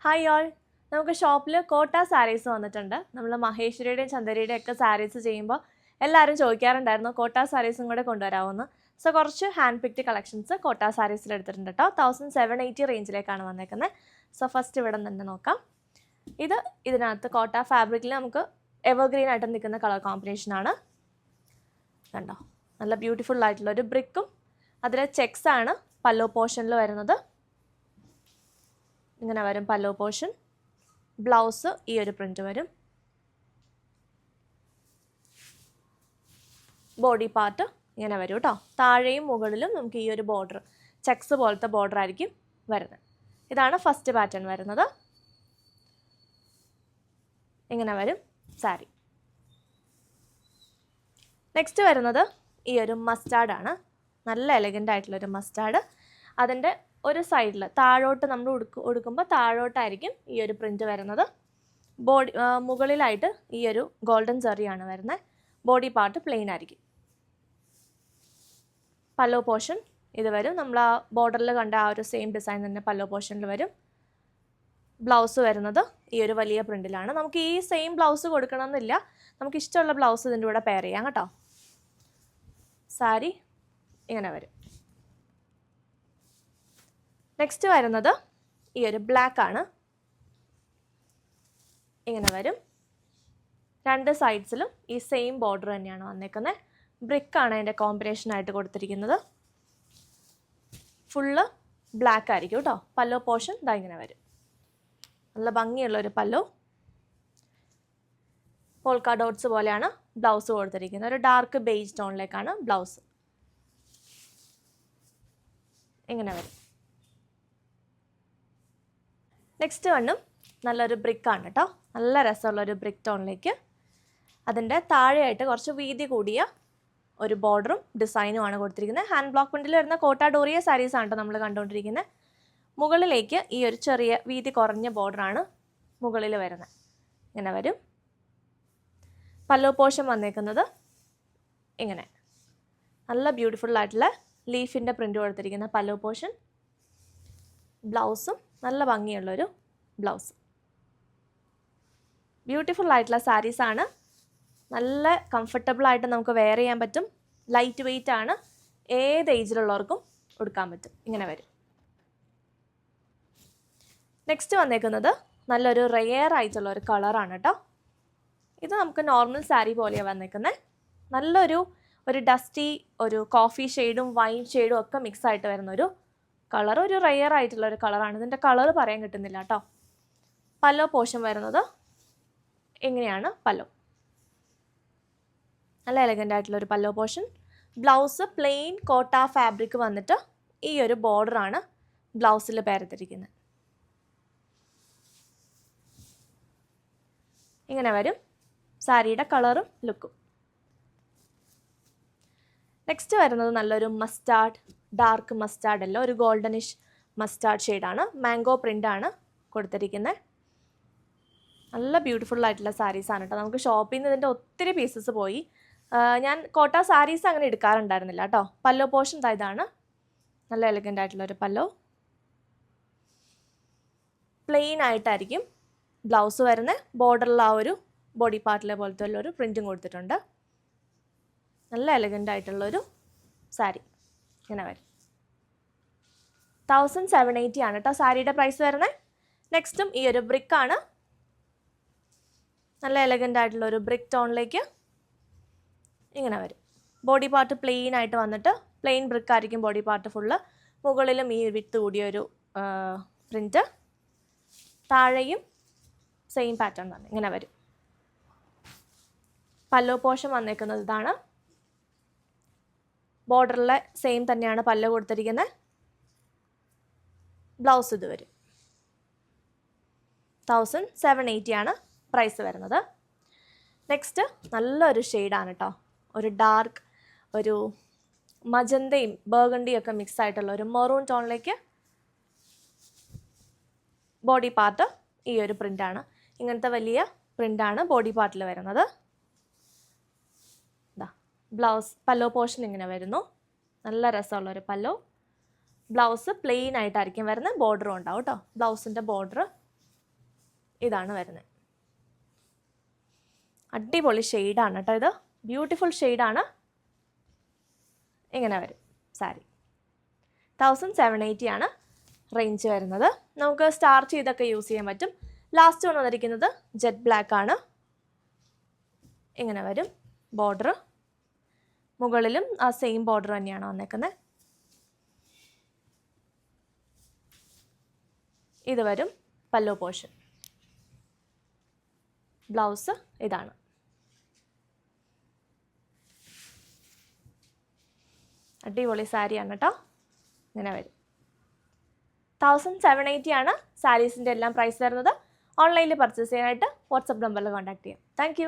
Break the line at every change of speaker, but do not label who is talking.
Hi all, നമുക്ക് ഷോപ്പിൽ കോട്ട സാരീസ് വന്നിട്ടുണ്ട്. നമ്മൾ മഹേശ്വരിയുടെയും ചന്ദരിയുടെയും ഒക്കെ സാരീസ് ചെയ്യുമ്പോൾ എല്ലാവരും ചോദിക്കാറുണ്ടായിരുന്നു കോട്ട സാരീസും കൂടെ കൊണ്ടുവരാമെന്ന്. സോ കുറച്ച് ഹാൻഡ് പിക്ഡ് കളക്ഷൻസ് കോട്ട സാരീസിൽ എടുത്തിട്ടുണ്ട് കേട്ടോ. 1780 റേഞ്ചിലേക്കാണ് വന്നേക്കുന്നത്. സോ ഫസ്റ്റ് ഇവിടെ തന്നെ നോക്കാം. ഇതിനകത്ത് കോട്ട ഫാബ്രിക്കിൽ നമുക്ക് എവർഗ്രീൻ ആയിട്ട് നിൽക്കുന്ന കളർ കോമ്പിനേഷനാണ്. കണ്ടോ, നല്ല ബ്യൂട്ടിഫുൾ ആയിട്ടുള്ളൊരു ബ്രിക്കും അതിൽ ചെക്സ് ആണ് പല്ലോ പോർഷനിൽ വരുന്നത്. ഇങ്ങനെ വരും പല്ലോ പോർഷൻ. ബ്ലൗസ് ഈ ഒരു പ്രിന്റ് വരും. ബോഡി പാർട്ട് ഇങ്ങനെ വരും കേട്ടോ. താഴെയും മുകളിലും നമുക്ക് ഈ ഒരു ബോർഡർ ചെക്സ് പോലത്തെ ബോർഡർ ആയിരിക്കും വരുന്നത്. ഇതാണ് ഫസ്റ്റ് പാറ്റേൺ വരുന്നത്. ഇങ്ങനെ വരും സാരി. നെക്സ്റ്റ് വരുന്നത് ഈ ഒരു മസ്റ്റാർഡാണ്. നല്ല എലഗൻ്റ് ആയിട്ടുള്ളൊരു മസ്റ്റാർഡ്. അതിൻ്റെ ഒരു സൈഡിൽ താഴോട്ട് നമ്മൾ ഉടുക്കുമ്പോൾ താഴോട്ടായിരിക്കും ഈ ഒരു പ്രിന്റ് വരുന്നത്. മുകളിലായിട്ട് ഈ ഒരു ഗോൾഡൻ ജെറിയാണ് വരുന്നത്. ബോഡി പാർട്ട് പ്ലെയിൻ ആയിരിക്കും. പല്ലോ പോർഷൻ ഇത് വരും. നമ്മൾ ആ ബോർഡറിൽ കണ്ട ആ ഒരു സെയിം ഡിസൈൻ തന്നെ പല്ലോ പോർഷനിൽ വരും. ബ്ലൗസ് വരുന്നത് ഈ ഒരു വലിയ പ്രിന്റിലാണ്. നമുക്ക് ഈ സെയിം ബ്ലൗസ് കൊടുക്കണമെന്നില്ല, നമുക്ക് ഇഷ്ടമുള്ള ബ്ലൗസ് ഇതിൻ്റെ കൂടെ പെയർ ചെയ്യാം കേട്ടോ. സാരി ഇങ്ങനെ വരും. നെക്സ്റ്റ് വരുന്നത് ഈ ഒരു ബ്ലാക്ക് ആണ്. ഇങ്ങനെ വരും. രണ്ട് സൈഡ്സിലും ഈ സെയിം ബോർഡർ തന്നെയാണ് വന്നേക്കുന്നത്. ബ്രിക്കാണ് അതിൻ്റെ കോമ്പിനേഷനായിട്ട് കൊടുത്തിരിക്കുന്നത്. ഫുള്ള് ബ്ലാക്ക് ആയിരിക്കും കേട്ടോ. പല്ലോ പോർഷൻ ഇതാ ഇങ്ങനെ വരും. നല്ല ഭംഗിയുള്ളൊരു പല്ലോ. പോൾക്ക ഡോട്ട്സ് പോലെയാണ് ബ്ലൗസ് കൊടുത്തിരിക്കുന്നത്. ഒരു ഡാർക്ക് ബേജ് ടോണിലേക്കാണ് ബ്ലൗസ്. ഇങ്ങനെ വരും. നെക്സ്റ്റ് വണ്ണും നല്ലൊരു ബ്രിക്കാണ് കേട്ടോ. നല്ല രസമുള്ളൊരു ബ്രിക്ക് ടോണിലേക്ക് അതിൻ്റെ താഴെയായിട്ട് കുറച്ച് വീതി കൂടിയ ഒരു ബോർഡറും ഡിസൈനുമാണ് കൊടുത്തിരിക്കുന്നത്. ഹാൻഡ് ബ്ലോക്ക് പ്രിന്റിൽ വരുന്ന കോട്ട ഡോറിയ സാരീസ് ആണ് നമ്മൾ കണ്ടുകൊണ്ടിരിക്കുന്നത്. മുകളിലേക്ക് ഈ ഒരു ചെറിയ വീതി കുറഞ്ഞ ബോർഡറാണ് മുകളിൽ വരുന്നത്. ഇങ്ങനെ വരും. പല്ലോ പോർഷൻ വന്നേക്കുന്നത് ഇങ്ങനെ നല്ല ബ്യൂട്ടിഫുൾ ആയിട്ടുള്ള ലീഫിൻ്റെ പ്രിന്റ് കൊടുത്തിരിക്കുന്ന പല്ലോ പോർഷൻ. ബ്ലൗസും നല്ല ഭംഗിയുള്ളൊരു ബ്ലൗസ്. ബ്യൂട്ടിഫുൾ ആയിട്ടുള്ള സാരീസാണ്. നല്ല കംഫർട്ടബിൾ ആയിട്ട് നമുക്ക് വെയർ ചെയ്യാൻ പറ്റും. ലൈറ്റ് വെയ്റ്റ് ആണ്. ഏത് ഏജിലുള്ളവർക്കും ഉടുക്കാൻ പറ്റും. ഇങ്ങനെ വരും. നെക്സ്റ്റ് വന്നേക്കുന്നത് നല്ലൊരു റെയർ ആയിട്ടുള്ള ഒരു കളറാണ് കേട്ടോ. ഇത് നമുക്ക് നോർമൽ സാരി പോലെയാണ് വന്നേക്കുന്നത്. നല്ലൊരു ഡസ്റ്റി ഒരു കോഫി ഷെയ്ഡും വൈൻ ഷെയ്ഡും ഒക്കെ മിക്സ് ആയിട്ട് വരുന്നൊരു കളർ. ഒരു റെയർ ആയിട്ടുള്ള ഒരു കളറാണ്. ഇതിൻ്റെ കളർ പറയാൻ കിട്ടുന്നില്ല കേട്ടോ. പല്ലോ പോർഷൻ വരുന്നത് എങ്ങനെയാണ് പല്ലോ. നല്ല എലഗൻ്റ് ആയിട്ടുള്ളൊരു പല്ലോ പോർഷൻ. ബ്ലൗസ് പ്ലെയിൻ കോട്ട ഫാബ്രിക് വന്നിട്ട് ഈ ഒരു ബോർഡറാണ് ബ്ലൗസിൽ പേരത്തിരിക്കുന്നത്. ഇങ്ങനെ വരും സാരിയുടെ കളറും ലുക്കും. നെക്സ്റ്റ് വരുന്നത് നല്ലൊരു മസ്റ്റാർഡ്, ഡാർക്ക് മസ്റ്റാർഡ് അല്ല, ഒരു ഗോൾഡനിഷ് മസ്റ്റാർഡ് ഷെയ്ഡാണ്. മാംഗോ പ്രിൻ്റാണ് കൊടുത്തിരിക്കുന്നത്. നല്ല ബ്യൂട്ടിഫുൾ ആയിട്ടുള്ള സാരീസാണ് കേട്ടോ. നമുക്ക് ഷോപ്പിൽ നിന്ന് ഇതിൻ്റെ ഒത്തിരി പീസസ് പോയി. ഞാൻ കോട്ട സാരീസ് അങ്ങനെ എടുക്കാറുണ്ടായിരുന്നില്ല കേട്ടോ. പല്ലോ പോർഷൻ ഇതാണ്. നല്ല എലഗൻ്റ് ആയിട്ടുള്ളൊരു പല്ലോ. പ്ലെയിൻ ആയിട്ടായിരിക്കും ബ്ലൗസ് വരുന്നത്. ബോർഡറിൽ ആ ഒരു ബോഡി പാർട്ടിലെ പോലത്തെ ഉള്ളൊരു പ്രിൻറ്റും കൊടുത്തിട്ടുണ്ട്. നല്ല എലഗൻ്റ് ആയിട്ടുള്ളൊരു സാരി ഇങ്ങനെ വരും. 1780 ആണ് കേട്ടോ സാരിയുടെ പ്രൈസ് വരുന്നത്. നെക്സ്റ്റും ഈ ഒരു ബ്രിക്കാണ്. നല്ല എലഗൻ്റ് ആയിട്ടുള്ളൊരു ബ്രിക്ക് ടോണിലേക്ക് ഇങ്ങനെ വരും. ബോഡി പാർട്ട് പ്ലെയിൻ ആയിട്ട് വന്നിട്ട് പ്ലെയിൻ ബ്രിക്ക് ആയിരിക്കും ബോഡി പാർട്ട് ഫുള്ള്. മുകളിലും ഈ വിത്ത് കൂടിയൊരു പ്രിൻറ്റ്. താഴെയും സെയിം പാറ്റേൺ തന്നെ ഇങ്ങനെ വരും. പല്ലോ പോർഷൻ വന്നേക്കുന്നത് ഇതാണ്. ബോർഡറിലെ സെയിം തന്നെയാണ് പല്ലോ കൊടുത്തിരിക്കുന്നത്. ബ്ലൗസ് ഇത് വരും. 1780 ആണ് പ്രൈസ് വരുന്നത്. നെക്സ്റ്റ് നല്ലൊരു ഷെയ്ഡാണ് കേട്ടോ. ഒരു ഡാർക്ക് ഒരു മജന്തയും ബർഗണ്ടിയും ഒക്കെ മിക്സ് ആയിട്ടുള്ള ഒരു മെറൂൺ ടോണിലേക്ക് ബോഡി പാർട്ട് ഈ ഒരു പ്രിൻ്റാണ്. ഇങ്ങനത്തെ വലിയ പ്രിൻ്റാണ് ബോഡി പാർട്ടിൽ വരുന്നത്. ബ്ലൗസ് പല്ലോ പോർഷൻ ഇങ്ങനെ വരുന്നു. നല്ല രസമുള്ളൊരു പല്ലോ. ബ്ലൗസ് പ്ലെയിൻ ആയിട്ടായിരിക്കും വരുന്നത്. ബോർഡറും ഉണ്ടാവും കേട്ടോ. ബ്ലൗസിൻ്റെ ബോർഡർ ഇതാണ് വരുന്നത്. അടിപൊളി ഷെയ്ഡാണ് കേട്ടോ, ഇത് ബ്യൂട്ടിഫുൾ ഷെയ്ഡാണ്. ഇങ്ങനെ വരും സാരി. 1780 ആണ് റേഞ്ച് വരുന്നത്. നമുക്ക് സ്റ്റാർ ചെയ്തൊക്കെ യൂസ് ചെയ്യാൻ പറ്റും. ലാസ്റ്റ് വന്നിരിക്കുന്നത് ജെറ്റ് ബ്ലാക്ക് ആണ്. ഇങ്ങനെ വരും ബോർഡർ. മുകളിലും ആ സെയിം ബോർഡർ തന്നെയാണ് വന്നേക്കുന്നത്. ഇത് വരും പല്ലോ പോർഷൻ. ബ്ലൗസ് ഇതാണ്. അടിപൊളി സാരിയാണ് കേട്ടോ. ഇങ്ങനെ വരും. 1780 ആണ് സാരീസിൻ്റെ എല്ലാം പ്രൈസ് വരുന്നത്. ഓൺലൈനിൽ പർച്ചേസ് ചെയ്യാനായിട്ട് വാട്സപ്പ് നമ്പറിൽ കോൺടാക്ട് ചെയ്യാം. താങ്ക്